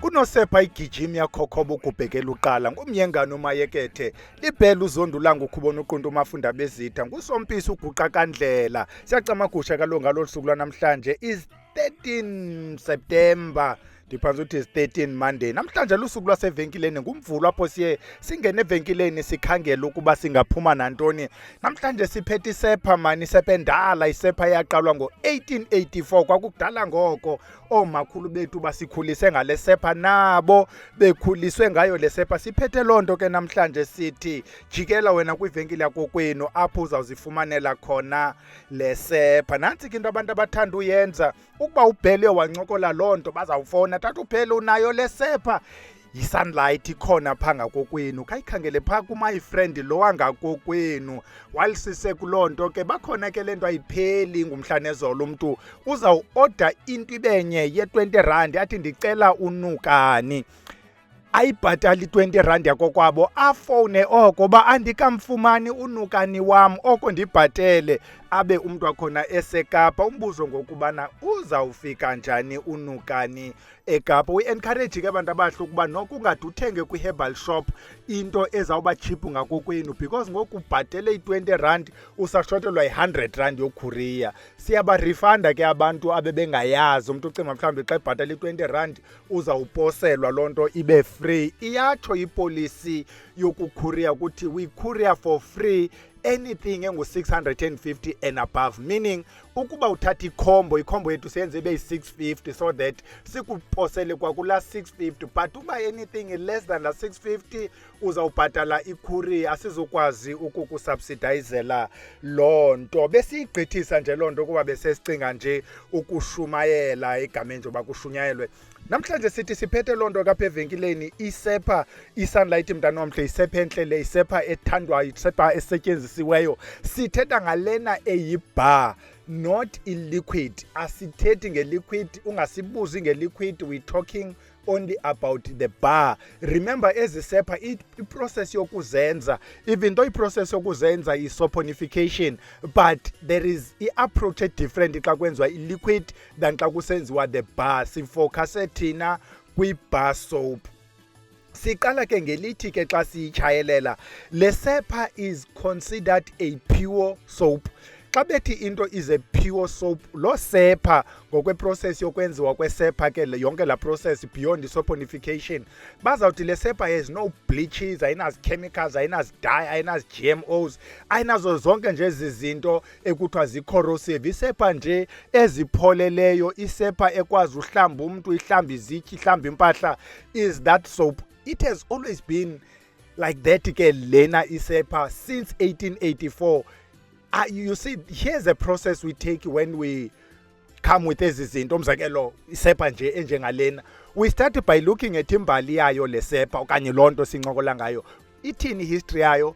unosepha igijimi yakhokhoba ukubhekela uqala ngumyengana umayekethe libhela uzondulanga ukhubona uquntu umafunda bezitha ngusompisi uguqa kandlela siyacamagusha ngalolu suku lwanamhlanje is 13 September Diphansi uthi is 13 Monday. Namhlanje lusuku lwasevenkileni ngumvulo apho siye singene evenkileni sikhangela ukuba singaphuma nantoni. Namhlanje siphethe iSepha mani sependala iSepha yaqalwa ngo1884 kwakudala ngoko omakhulu bethu basikhulise ngale Sepha nabo bekhuliswe ngayo le Sepha. Siphethe lonto ke namhlanje sithi jikela wena kwivenkile yakokwenu apho uzawuzifumanela khona le Sepha. Nansi ke into abantu abathanda uyenza ukuba ubhele wancokola lonto bazawufona thatha uphele unayo le Sepha yi-sunlight ikhona pha ngakokwenu khayikhangele pha kuma friend lo wangakokwenu walisise kulonto ke bakhona ke lento ayipheli ngumhlanezolo umuntu uzawuorder into ibenye ye20 athi ndicela unukani ayibhatali 20 rand yakokwabo afone oko ba andikamfumani unukani wam oko ndibhatele abe umuntu wakhona eseKapa umbuzo ngokubana uzawufika njani unukani eKapa. We encourage ke abantu abahle ukuba nokungade uthenge kwi-herbal shop into ezawuba cheap ngakokwenu because ngoku ubhatele i20 rand usashotelwa i100 rand yokhuriya. Siyaba refunda ke abantu abebengayazi umuntu ucinga mhlawumbe xa ibhatala i20 rand uzawuposelwa lonto ibe free. Iyatsho ipolicy yokukhuriya ukuthi we courier for free anything engu650 and above, meaning ukuba uthatha ikhombo yethu siyenze ibe yi650 so that sikuposele kwakula 650 but uba anything less than la 650 uzawubhatala icourier asizokwazi ukukusubsidizela lonto. Besiyigqithisa nje lonto kuba besesicinga nje ukushumayela igamenje oba kushunyayelwe. Namhlanje sithi siphethe lonto kapha evenkileni iSepha isunlight mntana omhle iSepha enhlele iSepha ethandwayo iSepha esetyenzisiweyo. Sithetha ngalena eyibar not iliquid. Asithethi ngeliquid ungasibuzi ngeliquid, we talking only about the bar. Remember eziSepha iprocess yokuzenza even though iprocess yokuzenza isoponification but there is i-approach different xa kwenziwa iliquid than xa kusenziwa the bar. Sifocuse thina kwi-bar soap. Siqala ke ngelithi ke xa siyichayelela le Sepha is considered a pure soap. Xa bethi into is a pure soap, lo Sepha ngokweprocess yokwenziwa kweSepha ke yonke la process beyond isoponification bazawuthi le Sepha has no bleaches, ayinazi chemicals, ayinazi dye, ayinazi GMOs, ayinazo zonke nje izinto ekuthiwa zi-corrosive. iSepha nje ezipholeleyo, iSepha ekwazi uhlamba umuntu, ihlamba izitya, ihlamba impahla is that soap. It has always been like that ke lena iSepha since 1884. You see, here's a process we take when we come with ezi zinto. Umzekelo iSepha nje enjengalena, we start by looking at imbali yayo le Sepha okanye lonto sincokola ngayo. Ithini history yayo,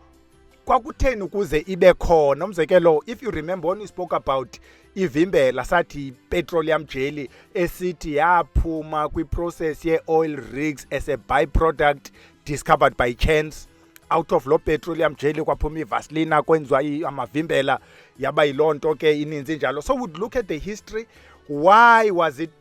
kwakutheni ukuze ibe khona. Umzekelo if you remember when we spoke about ivimbela sathi petroleum jelly esithi yaphuma kwi-process ye-oil rigs as a byproduct discovered by chance. Out of lo petroleum jelly kwaphuma ivaseline kwenziwa amavimbela yaba yilonto ke ininzi njalo. So would look at the history, why was it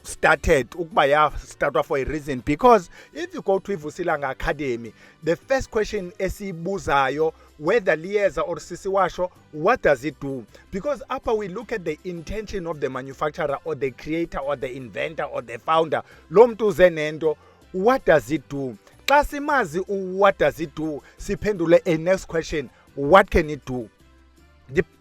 started ukuba startwa for a reason, because if you go to Vusilanga Academy the first question esibuzayo whether liyeza or sisiwasho what does it do, because upper we look at the intention of the manufacturer or the creator or the inventor or the founder. Lo mntu uze nento, what does it do? Xa simazi what does it do siphendule a next question, what can it do?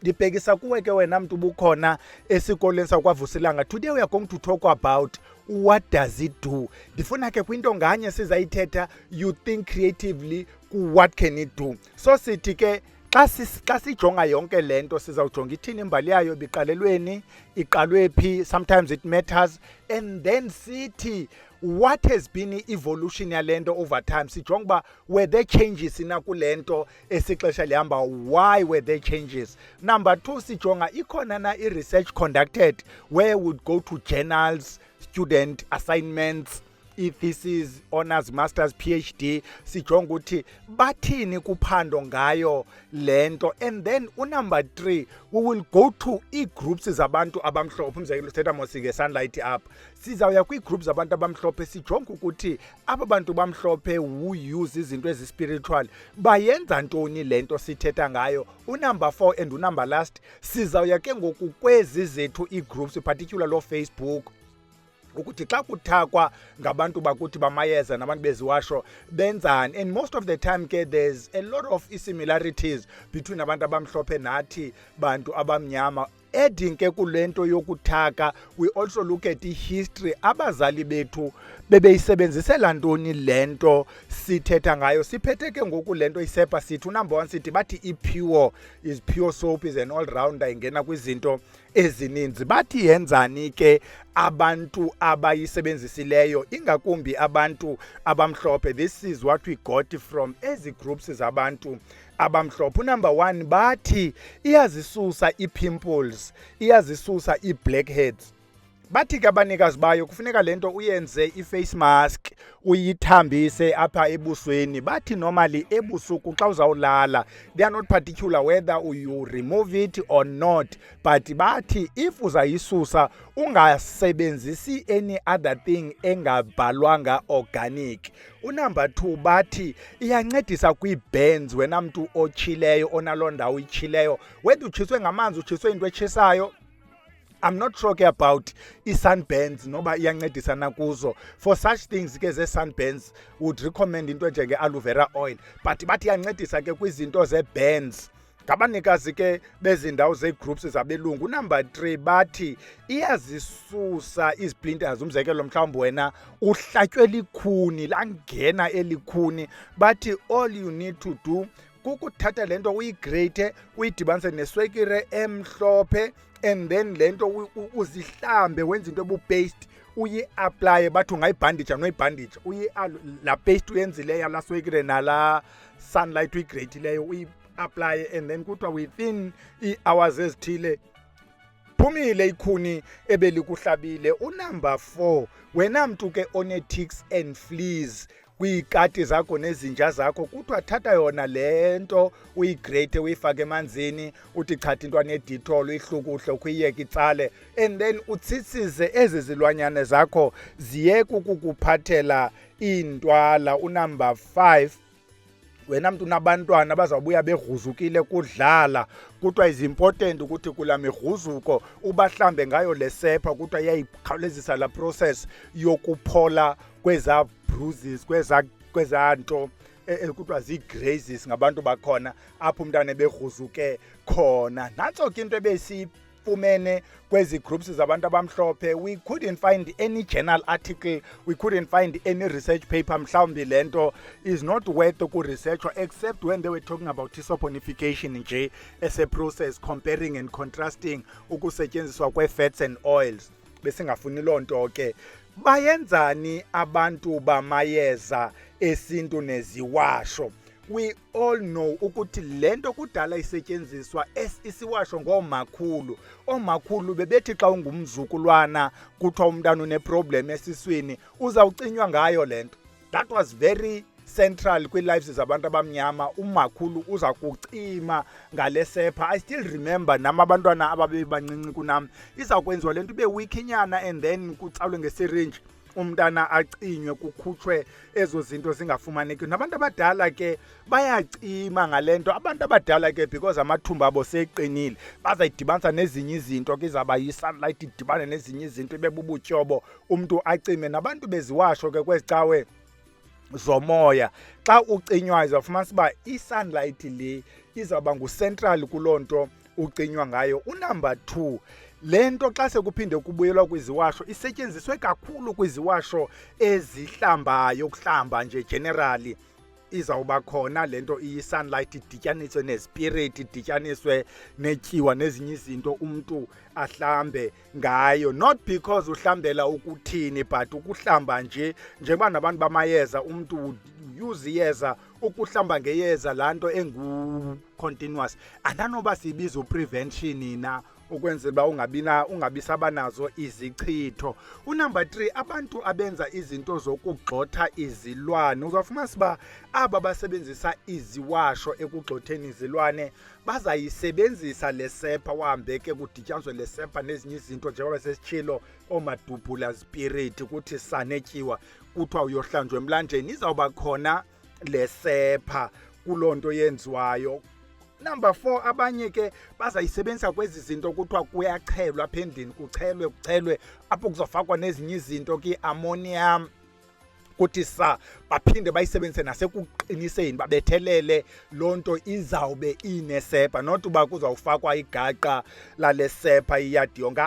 Dibhekisa kuwe ke wena mntu bukhona esikoleni sakwaVusilanga. Today we are going to talk about what does it do. Ndifuna ke kwinto nganye sizayithetha, you think creatively what can it do. So sithi ke xa sijonga yonke lento sizawujonga ithini imbali yayo, biqalelweni, iqalwe phi, sometimes it matters, and then sithi what has been evolution yalento over time. Sijonga ba were there changes ina kulento esixesha lihamba, why were there changes. Number 2 sijonga ikhona na i-research conducted where would go to journals, student assignments, i-thesis, honors, masters, PhD, sijonga ukuthi bathini kuphando ngayo lento. And then unumber 3, we will go to ii-groups zabantu abamhlophe. Umzekelo sithetha mosike sunlight up, sizawuya kwii-groups zabantu abamhlophe sijonga ukuthi aba bantu bamhlophe who use izinto ezi-spiritual bayenza ntoni lento sithetha ngayo. Unumber 4 and unumber last, sizawuya ke ngoku kwezi zethu ii-groups, particular lo Facebook, ukuthi xa kuthakwa ngabantu bakuthi bamayeza nabantu beziwasho benzani. And most of the time ke there's a lot of similarities between abantu abamhlophe nathi bantu abamnyama. Adding ke kulento yokuthaka, we also look at history, abazali bethu bebeyisebenzisela ntoni lento sithetha ngayo. Siphethe ke ngoku lento iSepha sithi number 1 sithi bathi i-pure is pure soap, is an all rounder, ingena kwizinto ezininzi. Bathi yenzani ke abantu abayisebenzisileyo, ingakumbi abantu abamhlophe? This is what we got from ezi groups zabantu abamhlophe. Number 1, bathi iyazisusa ii-pimples, iyazisusa ii-blackheads. Bathi ke abanikazi bayo kufuneka lento uyenze i-face mask, uyithambise apha ebusweni. Bathi normally ebusuku xa uzawulala, they are not particular whether you remove it or not, but bathi if uzayisusa ungasebenzisi any other thing engabhalwanga organic. Unumber 2, bathi iyancedisa kwii-burns, wena mntu otshileyo, onaloo ndawo itshileyo, whether utshiswe ngamanzi, utshiswe into etshisayo. I'm not sure about i-sunburns noba iyancedisana kuzo. For such things ke ze-sunburns would recommend into njenge-aloe vera oil, but bathi iyancedisa ke kwizinto ze-burns. Ngabanikazi ke bezindawo zee-groups zabelungu. Number 3, bathi iyazisusa izplinters. Umzekelo mhlawumbi wena uhlatywe likhuni, langena elikhuni, bathi all you need to do kukuthatha lento uyigrate, uyidibanise neswekire emhlophe, and then lento uzihlambe, wenza into ebu-paste, uyi-aplaye. Bathi ungayibhandija noyibhandija, la paste uyenzileyo, la swekire nala sunlight uyigratileyo, uyi-aplaye, and then kuthiwa within ii-hours ezithile phumile ikhuni ebelikuhlabile. Unumber 4, wena mntu ke one-ticks and fleas kwiikati zakho nezinja zakho, kuthiwa thatha yona lento uyigrate, uyifake emanzini, uthi chatha intwana editol, uyihlukuhle, ukuyiyeka itsale, and then utsitsize ezi zilwanyane zakho ziyeke ukukuphathela iintwala. Unumber 5, wena mntu unabantwana abazawubuya begruzukile kudlala, kuthiwa is important ukuthi kula migruzuko ubahlambe ngayo le sepha. Kuthiwa iyayikhawulezisa la process yokuphola kweza bruises, kweza nto kuthiwa zii-grazes ngabantu bakhona apho umntana begruzuke khona. Nantso ke into ebesifumene kwezi groups zabantu abamhlophe. We couldn't find any journal article, we couldn't find any research paper. Mhlawumbi lento is not worth ukuresearchwa, except when they were talking about isoponification nje as a process, comparing and contrasting ukusetyenziswa kwe-fats and oils. Besingafuni loo nto ke. Bayenzani abantu bamayeza esintu neziwasho? We all know ukuthi lento kudala isetyenziswa isiwasho ngoomakhulu. Oomakhulu bebethi xa ungumzukulwana kuthiwa umntana uneproblem esiswini, uzawucinywa ngayo lento. That was very central kwi-lives zabantu abamnyama. Umakhulu uza kucima ngale sepha. I still remember nam abantwana ababebancinci kunam, iza kwenziwa lento ibe wikinyana, and then kutsalwe ngesirinji, umntana acinywe, kukhutshwe ezo zinto zingafumaneki. Nabantu abadala ke bayacima ngalento. Abantu abadala ke because amathumba abo seqinile, bazayidibanisa nezinye izinto ke, izawuba yi-sunlight idibane nezinye izinto ibe bubutyobo, umntu acime. Nabantu beziwasho ke kwezicawe zomoya, xa ucinywayo izawufumanisa uba i-sunlight le izawuba ngucentral kuloo nto ucinywa ngayo. Unumber 2, le nto xa sekuphinde kubuyelwa kwiziwasho isetyenziswe kakhulu kwiziwasho ezihlambayo, ukuhlamba nje generally. Izawuba khona le nto iyi-sunlight idityaniswe nespirit, idityaniswe netyiwa nezinye izinto umntu ahlambe ngayo. Not because uhlambela ukuthini, but ukuhlamba nje. Njengoba nabantu bamayeza, umntu use iyeza ukuhlamba ngeyeza, laa nto engu-continuous. Andanoba siyibiza uprevention na ukwenzela ungabisaba nazo izichitho. Unumber 3, abantu abenza izinto zokugxotha izilwane. Uzawufumana siba aba basebenzisa iziwasho ekugxotheni izilwane bazayisebenzisa le sepha, wahambe ke kudityaniswe le sepha nezinye izinto njengoba sesitshilo oomadubhula spirit kuthi sanetyiwa kuthiwa uyohlanjwa emlanjeni, izawuba khona le sepha kuloo nto yenziwayo. Number 4, abanye ke bazayisebenzisa kwezi zinto kuthiwa kuyachelwa apha endlini, kuchelwe apho kuzofakwa nezinye izinto ki-ammonium kuthi baphinde bayisebenzise nasekuqiniseni, babethelele loo nto izawube inesepha, not uba kuzawufakwa igaqa lale sepha iyadi yonke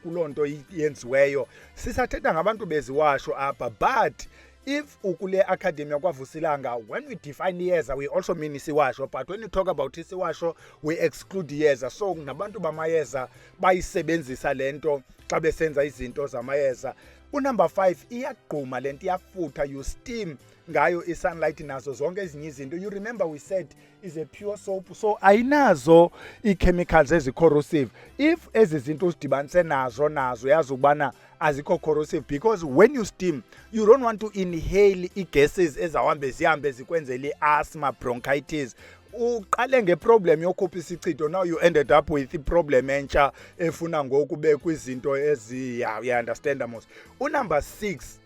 kuloo nto yenziweyo. Sisathetha ngabantu beziwasho apha, but if ukule academy yakwaVusilanga, when we define iyeza we also mean isiwasho, but when we talk about isiwasho we exclude iyeza. So nabantu bamayeza bayisebenzisa lento xa besenza izinto zamayeza. Unumber 5, iyagquma lento, iyafutha, you steam ngayo i-sunlight nazo zonke ezinye izinto. You remember we said is a pure soap, so ayinazo ii-chemicals ezi-corrosive. If ezi zinto uzidibanise nazo yazi ukubana azikho corrosive, because when you steam you don't want to inhale ii-gases zihambe zikwenzela i-asthma, bronchitis. Uqale ngeproblem yokhupha isichitho, now you ended up with iproblem entsha efuna ngoku kubekho izinto you understand most. Unumber 6,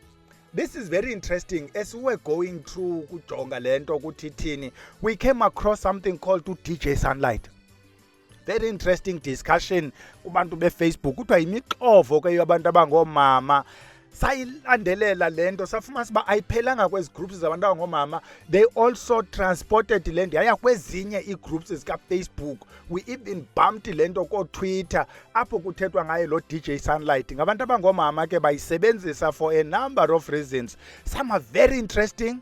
this is very interesting. As we were going through kujonga lento kuthithini, we came across something called DJ sunlight. Very interesting discussion kubantu beFacebook. Kuthiwa yimixovo ke yabantu abangoomama. Sayilandelela lento safumana siba ayiphelanga kwezi groups zabantu abangomama, they also transported lento yaya kwezinye ii-groups zika-Facebook. We even bumped lento ko-Twitter apho kuthethwa ngayo lo DJ Sunlight. Ngabantu abangomama ke bayisebenzisa for a number of reasons. Some are very interesting.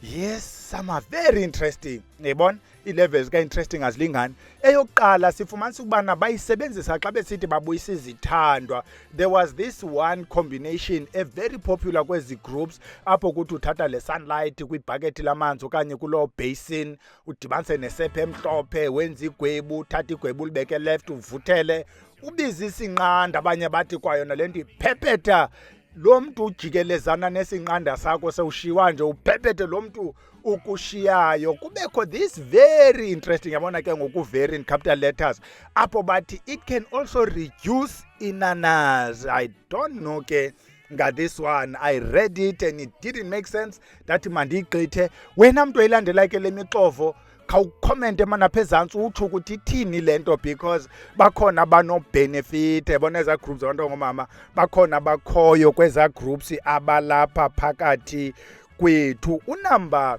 Yes, some are very interesting. Nebona i-levels ka-interesting azilingani. Eyokuqala sifumanisa ukubana bayisebenzisa xa besithi babuyisa izithandwa. There was this one combination a very popular kwezi groups apho kuthi uthatha le sunlight kwibhaket lamanzi okanye kuloo basin, udibanise nesepha emhlophe, wenza igwebu, uthatha igwebu ulibeke left, uvuthele, ubize isinqanda. Abanye bathi kwayona lento iphephetha lo mntu ujikelezana nesinqanda sakho sewushiwa nje, uphephethe lo mntu ukushiyayo. Kubekho this very interesting, yabona ke ngoku very in capital letters, apho bathi it can also reduce inanas. I don't know ke nga this one, I read it and it didn't make sense that mandiyigqithe. Wena mntu oyilandela ke le mixovo khawukomente mana phezantsi utsho ukuthi ithini lento, because bakhona bano-benefit. Yabona eza groups zabantu abangomama bakhona bakhoyo kweza groups abalapha phakathi kwethu. Unumber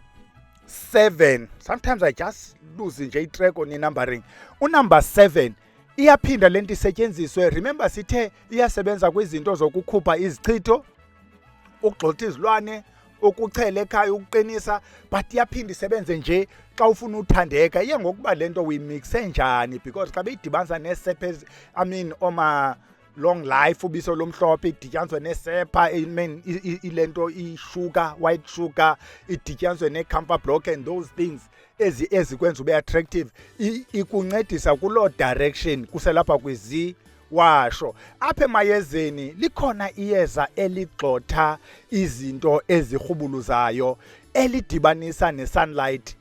7, sometimes I just lose nje itrack on i-numbering. Unumber 7, iyaphinda lento isetyenziswe. Remember sithe iyasebenza kwizinto zokukhupha izichitho, ukugxotha izilwane, ukuchela ekhaya, ukuqinisa, but iyaphinda isebenze nje xa ufuna uthandeka. Iye ngokuba lento uyimixe njani, because xa beyidibanisa nesepha, I mean oma long life, ubiso lomhlophe idityaniswe nesepha, I mean ilento i-sugar, white sugar idityaniswe ne-camphor block and those things ezikwenza ube attractive, ikuncedisa kuloo direction kuselapha kwiziwasho. Apha emayezeni likhona iyeza eligxotha izinto ezirhubuluzayo elidibanisa ne-sunlight.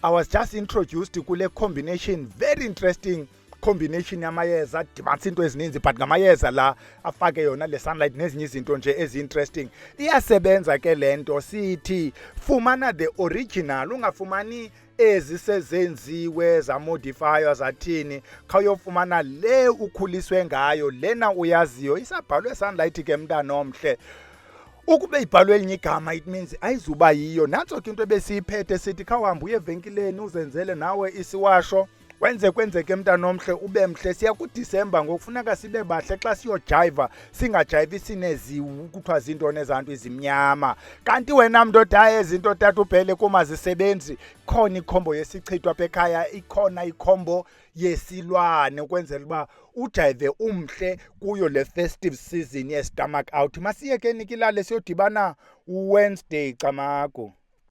I was just introduced kule combination, very interesting combination yamayeza adibanisa into ezininzi, but ngamayeza la afake yona le sunlight nezinye izinto nje ezi-interesting. Iyasebenza ke lento, sithi fumana the original, ungafumani ezisezenziwe zamodifier zathini. Khawuyofumana le ukhuliswe ngayo, lena uyaziyo, isabhalwe sunlight ke mntana omhle. Ukube ibhalwe elinye igama it means ayizuba yiyo. Nantso ke into ebesiyiphethe sithi khawuhambe uye evenkileni uzenzele nawe isiwasho, kwenzeke mntana omhle ube mhle. Siya kuDisemba ngokufuneka sibe bahle xa siyojiva, singajivi sinezi kuthiwa zintoni ezantu izimnyama. Kanti wena mntu odaye izinto tata uphele kumazisebenzi, khona ikhombo yesichitho apha ekhaya, ikhona ikhombo yesilwane ukwenzela uba ujive umhle kuyo le festive season ye-stomach out. Masiyekeni kilale siyodibana Wednesday camako.